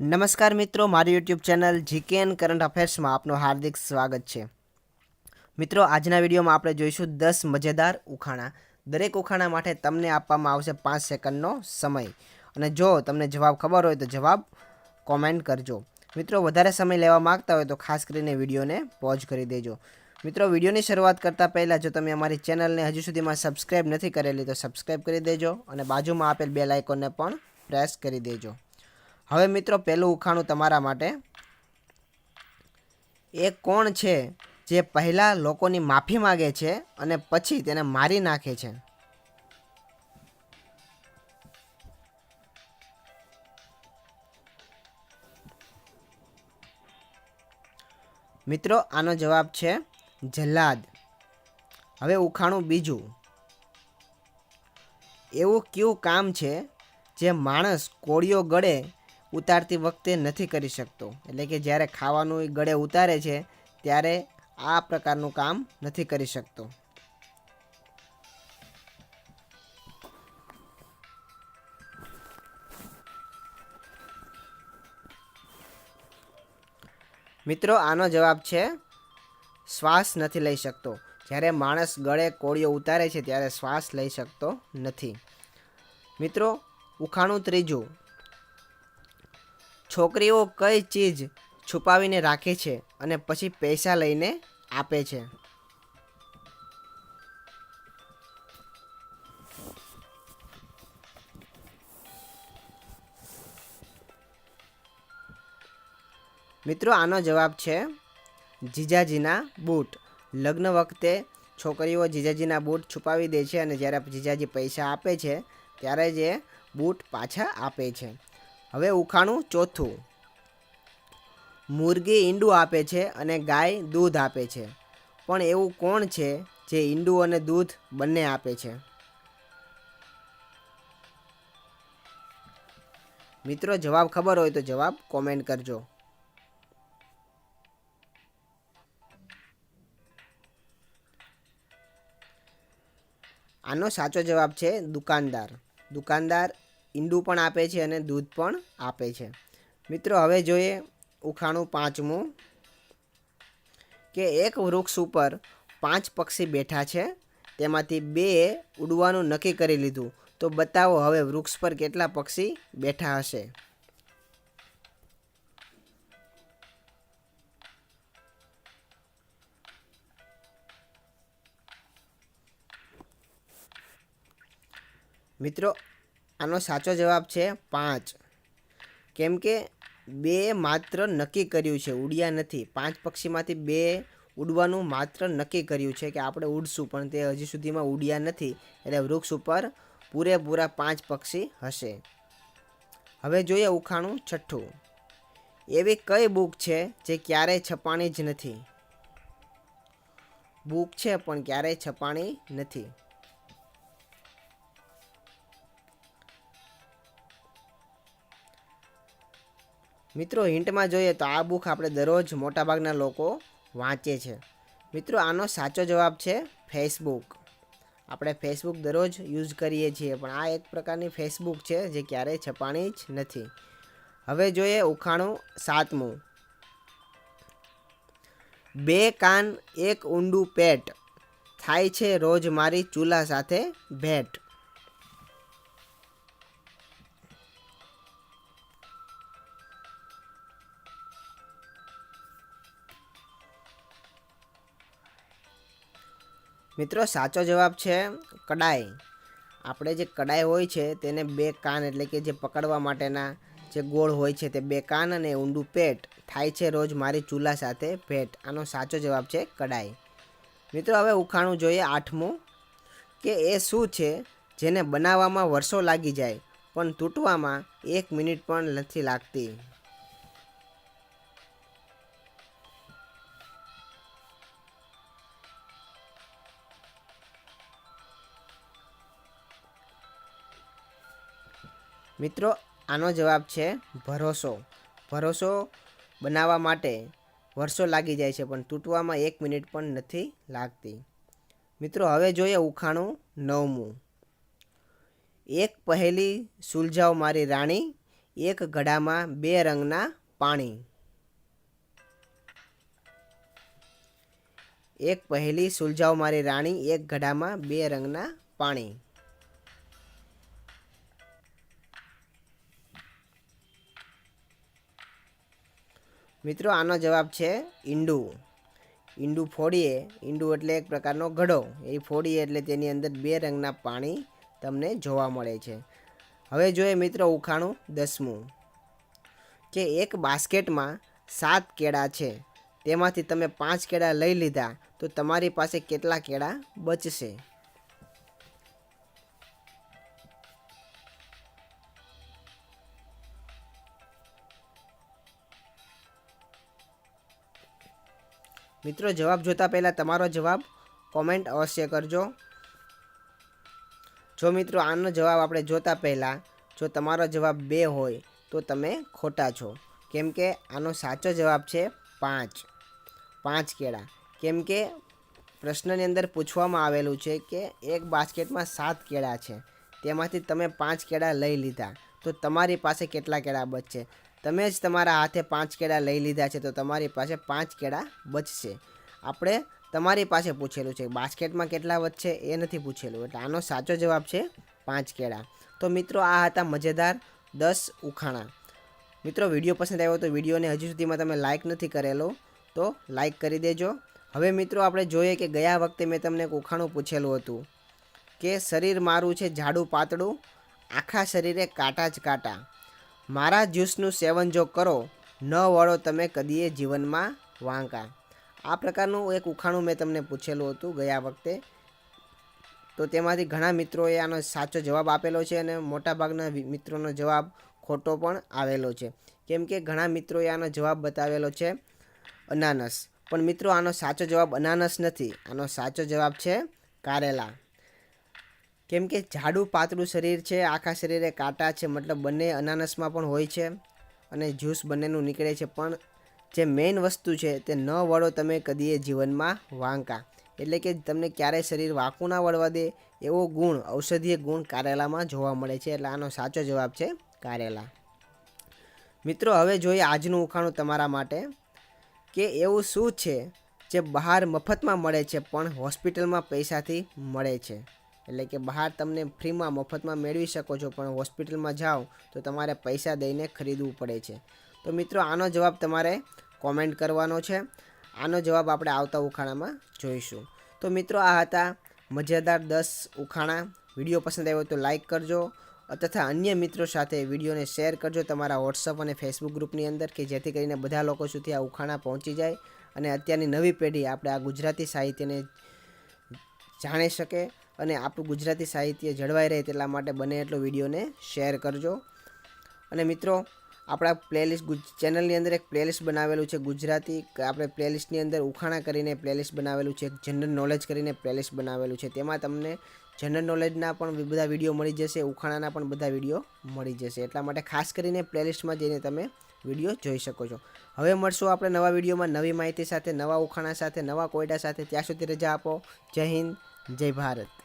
નમસ્કાર મિત્રો, મારી YouTube channel GK and current અફેર્સમાં આપનું હાર્દિક સ્વાગત છે. મિત્રો, આજના વિડીયોમાં આપણે જોઈશું 10 મજેદાર ઉખાણા. દરેક ઉખાણા માટે તમને આપવામાં આવશે 5 સેકન્ડનો સમય, અને જો તમને જવાબ ખબર હોય તો જવાબ કોમેન્ટ કરજો. મિત્રો, વધારે સમય લેવા માંગતા હોય તો ખાસ કરીને વિડીયોને પોઝ કરી દેજો. મિત્રો, વિડીયોની શરૂઆત કરતાં પહેલાં જો તમે અમારી ચેનલને હજુ સુધીમાં સબસ્ક્રાઈબ નથી કરેલી તો સબસ્ક્રાઈબ કરી દેજો અને બાજુમાં આપેલ બેલ આઇકોનને પણ પ્રેસ કરી દેજો. હવે મિત્રો, પહેલું ઉખાણું તમારા માટે. એ કોણ છે જે પહેલાં લોકોની માફી માગે છે અને પછી તેને મારી નાખે છે? મિત્રો, આનો જવાબ છે જલ્લાદ. હવે ઉખાણું બીજું. એવું કયું કામ છે જે માણસ કોળિયો ગળે ઉતારતી વખતે નથી કરી શકતો? એટલે કે જ્યારે ખાવાનું એ ગળે ઉતારે છે ત્યારે આ પ્રકારનું કામ નથી કરી શકતો. મિત્રો, આનો જવાબ છે શ્વાસ નથી લઈ શકતો. જ્યારે માણસ ગળે કોળિયો ઉતારે છે ત્યારે શ્વાસ લઈ શકતો નથી. મિત્રો, ઉખાણું ત્રીજું. છોકરીઓ કઈ ચીજ છુપાવીને રાખે છે અને પછી પૈસા લઈને આપે છે? મિત્રો, આનો જવાબ છે જીજાજીના બૂટ. લગ્ન વખતે છોકરીઓ જીજાજીના બૂટ છુપાવી દે છે અને જ્યારે જીજાજી પૈસા આપે છે ત્યારે જ એ બૂટ પાછા આપે છે. હવે ઉખાણું ચોથું. મુરગી ઈંડું આપે છે અને ગાય દૂધ આપે છે, પણ એવું કોણ છે જે ઈંડું અને દૂધ બંને આપે છે? મિત્રો, જવાબ ખબર હોય તો જવાબ કોમેન્ટ કરજો. આનો સાચો જવાબ છે દુકાનદાર. દુકાનદાર ઈંડું પણ આપે છે અને દૂધ પણ આપે છે. મિત્રો, હવે જોઈએ ઉખાણું પાંચમું. કે એક વૃક્ષ ઉપર 5 પક્ષી બેઠા છે, તેમાંથી 2 ઉડવાનું નક્કી કરી લીધું, તો બતાવો હવે વૃક્ષ પર કેટલા પક્ષી બેઠા હશે? મિત્રો, આનો સાચો જવાબ છે 5. કેમ કે 2 માત્ર નક્કી કર્યું છે, ઉડ્યા નથી. 5 પક્ષીમાંથી 2 ઉડવાનું માત્ર નક્કી કર્યું છે કે આપણે ઉડશું, પણ તે હજી સુધીમાં ઉડ્યા નથી. એટલે વૃક્ષ ઉપર પૂરેપૂરા 5 પક્ષી હશે. હવે જોઈએ ઉખાણું છઠ્ઠું. એવી કઈ બુક છે જે ક્યારેય છપાણી જ નથી? બુક છે પણ ક્યારેય છપાણી નથી. મિત્રો, હિન્ટમાં જોઈએ તો આ બુક આપણે દરરોજ મોટાભાગના લોકો વાંચે છે. મિત્રો, આનો સાચો જવાબ છે ફેસબુક. આપણે ફેસબુક દરરોજ યુઝ કરીએ છીએ, પણ આ એક પ્રકારની ફેસબુક છે જે ક્યારેય છપાણી જ નથી. હવે જોઈએ ઉખાણું સાતમું. 2 કાન એક ઊંડું પેટ, થાય છે રોજ મારી ચૂલા સાથે ભેટ. મિત્રો, સાચો જવાબ છે કડાઈ. આપણે જે કડાઈ હોય છે તેને 2 કાન એટલે કે જે પકડવા માટેના જે ગોળ હોય છે તે 2 કાન અને ઊંડું પેટ, થાય છે રોજ મારી ચૂલા સાથે ભેટ. આનો સાચો જવાબ છે કડાઈ. મિત્રો, હવે ઉખાણું જોઈએ આઠમું. કે એ શું છે જેને બનાવવામાં વર્ષો લાગી જાય પણ તૂટવામાં 1 મિનિટ પણ નથી લાગતી? મિત્રો, આનો જવાબ છે ભરોસો. ભરોસો બનાવવા માટે વર્ષો લાગી જાય છે પણ તૂટવામાં 1 મિનિટ પણ નથી લાગતી. મિત્રો, હવે જોઈએ ઉખાણું નવમું. એક પહેલી સુલઝાવ મારી રાણી, એક ઘડામાં બે રંગના પાણી। એક પહેલી સુલઝાઓ મારી રાણી, એક ઘડામાં બે રંગના પાણી। મિત્રો આનો જવાબ છે ઈંડું। ઈંડું ફોડીએ, ઈંડું એટલે એક પ્રકારનો ઘડો, એ ફોડીએ એટલે તેની અંદર બે રંગના પાણી તમને જોવા મળે છે। હવે જોઈએ મિત્રો ઉખાણું 10મું કે એક બાસ્કેટમાં 7 કેળા છે, તેમાંથી તમે 5 કેળા લઈ લીધા તો તમારી પાસે કેટલા કેળા બચશે? મિત્રો જવાબ જોતા પહેલાં તમારો જવાબ કોમેન્ટ અવશ્ય કરજો। જો મિત્રો આનો જવાબ આપણે જોતા પહેલાં જો તમારો જવાબ 2 હોય તો તમે ખોટા છો, કેમ કે આનો સાચો જવાબ છે 5 કેળા। કેમ કે પ્રશ્નની અંદર પૂછવામાં આવેલું છે કે એક બાસ્કેટમાં 7 કેળા છે, તેમાંથી તમે 5 કેળા લઈ લીધા તો તમારી પાસે કેટલા કેળા બચશે? તમે જ તમારા હાથે 5 કેળા લઈ લીધા છે તો તમારી પાસે 5 કેળા બચશે। આપણે તમારી પાસે પૂછેલું છે, બાસ્કેટમાં કેટલા વધશે એ નથી પૂછેલું, એટલે આનો સાચો જવાબ છે 5 કેળા। તો મિત્રો આ હતા મજેદાર 10 ઉખાણા। મિત્રો વિડીયો પસંદ આવ્યો તો વિડીયોને હજુ સુધીમાં તમે લાઇક નથી કરેલો તો લાઇક કરી દેજો। હવે મિત્રો આપણે જોઈએ કે ગયા વખતે મેં તમને એક ઉખાણું પૂછેલું હતું કે શરીર મારું છે જાડું પાતળું, આખા શરીરે કાંટા જ કાંટા, મારા જ્યુસનું સેવન જો કરો ન વળો તમે કદીએ જીવનમાં વાંકા। આ પ્રકારનું એક ઉખાણું મેં તમને પૂછેલું હતું ગયા વખતે, તો તેમાંથી ઘણા મિત્રોએ આનો સાચો જવાબ આપેલો છે અને મોટાભાગના મિત્રોનો જવાબ ખોટો પણ આવેલો છે, કેમ કે ઘણા મિત્રોએ આનો જવાબ બતાવેલો છે અનાનસ, પણ મિત્રો આનો સાચો જવાબ અનાનસ નથી, આનો સાચો જવાબ છે કારેલા। કેમ કે જાડું પાતળું શરીર છે, આખા શરીરે કાંટા છે, મતલબ બંને અનાનસમાં પણ હોય છે અને જ્યુસ બંનેનું નીકળે છે, પણ જે મેઇન વસ્તુ છે તે ન વળો તમે કદીએ જીવનમાં વાંકા, એટલે કે તમને ક્યારેય શરીર વાંકું ના વળવા દે એવો ગુણ, ઔષધીય ગુણ કારેલામાં જોવા મળે છે, એટલે આનો સાચો જવાબ છે કારેલા। મિત્રો હવે જોઈએ આજનું ઉખાણું તમારા માટે કે એવું શું છે જે બહાર મફતમાં મળે છે પણ હોસ્પિટલમાં પૈસાથી મળે છે? એટલે કે બહાર તમને ફ્રીમાં મફતમાં મેળવી શકો છો પણ હોસ્પિટલમાં જાઓ તો તમારે પૈસા દઈને ખરીદવું પડે છે। તો મિત્રો આનો જવાબ તમારે કોમેન્ટ કરવાનો છે, આનો જવાબ આપણે આવતા ઉખાણામાં જોઈશું। તો મિત્રો આ હતા મજેદાર 10 ઉખાણા। વિડીયો પસંદ આવ્યો તો લાઇક કરજો તથા અન્ય મિત્રો સાથે વિડીયોને શેર કરજો તમારા વોટ્સઅપ અને ફેસબુક ગ્રુપની અંદર, કે જેથી કરીને બધા લોકો સુધી આ ઉખાણા પહોંચી જાય અને અત્યારની નવી પેઢી આપણે આ ગુજરાતી સાહિત્યને જાણી શકે અને આપણું ગુજરાતી સાહિત્ય જળવાઈ રહે તેટલા માટે બને એટલો વિડીયોને શેર કરજો। અને મિત્રો આપણા પ્લેલિસ્ટ ચેનલની અંદર એક પ્લેલિસ્ટ બનાવેલું છે ગુજરાતી, આપણે પ્લેલિસ્ટની અંદર ઉખાણા કરીને પ્લેલિસ્ટ બનાવેલું છે, જનરલ નોલેજ કરીને પ્લેલિસ્ટ બનાવેલું છે, તેમાં તમને જનરલ નોલેજના પણ બધા વિડીયો મળી જશે, ઉખાણાના પણ બધા વિડીયો મળી જશે, એટલા માટે ખાસ કરીને પ્લેલિસ્ટમાં જઈને તમે વિડીયો જોઈ શકો છો। હવે મળશું આપણે નવા વિડીયોમાં નવી માહિતી સાથે, નવા ઉખાણા સાથે, નવા કોયડા સાથે, ત્યાં સુધી રજા આપો। જય હિન્દ, જય ભારત।